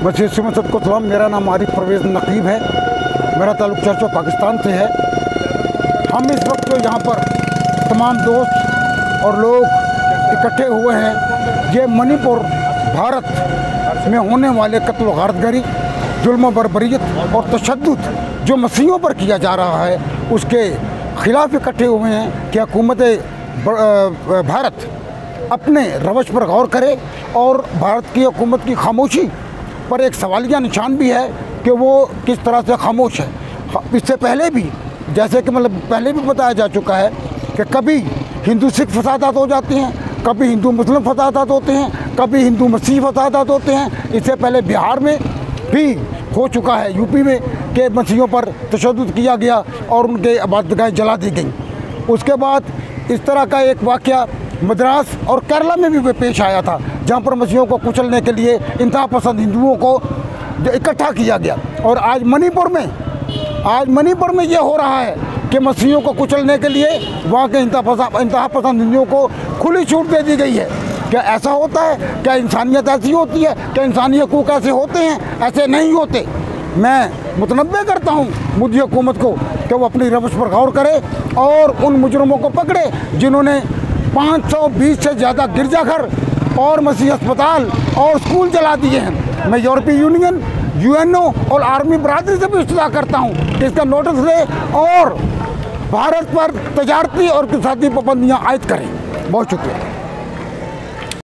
मसीह सुमसद को सलाम। मेरा नाम आरिफ परवेज़ नकीब है। मेरा ताल्लुक़ चर्च ऑफ पाकिस्तान से है। हम इस वक्त जो यहाँ पर तमाम दोस्त और लोग इकट्ठे हुए हैं, ये मणिपुर भारत में होने वाले कत्ल गारतगरी, जुल्म बर्बरियत और तशद्दुद जो मसीहों पर किया जा रहा है, उसके ख़िलाफ़ इकट्ठे हुए हैं कि हुकूमत भारत अपने रवश पर गौर करे। और भारत की हुकूमत की खामोशी पर एक सवालिया निशान भी है कि वो किस तरह से खामोश है। इससे पहले भी, जैसे कि पहले भी बताया जा चुका है कि कभी हिंदू सिख फसादात हो जाते हैं, कभी हिंदू मुस्लिम फसादात होते हैं, कभी हिंदू मसीह फसादात होते हैं। इससे पहले बिहार में भी हो चुका है, यूपी में, कि मसीहों पर तशद्दुद किया गया और उनके इबादतगाहें जला दी गई। उसके बाद इस तरह का एक वाक़या मद्रास और केरला में भी पेश आया था, जहाँ पर मसीहों को कुचलने के लिए इंतहा पसंद हिंदुओं को इकट्ठा किया गया। और आज मणिपुर में ये हो रहा है कि मसीहों को कुचलने के लिए वहाँ के इंतहा पसंद हिंदुओं को खुली छूट दे दी गई है। क्या ऐसा होता है? क्या इंसानियत ऐसी होती है? क्या इंसानी हकूक़ ऐसे होते हैं? ऐसे नहीं होते। मैं मुतनब्बे करता हूँ मोदी हुकूमत को कि वो अपनी रवश पर गौर करे और उन मुजरमों को पकड़े जिन्होंने 520 से ज़्यादा गिरजाघर और मसीह अस्पताल और स्कूल जला दिए हैं। मैं यूरोपीय यूनियन, यूएनओ और आर्मी बरादरी से भी इस्तदा करता हूँ कि इसका नोटिस ले और भारत पर तजारती और इक़्तिसादी पाबंदियाँ आयद करें। बहुत शुक्रिया।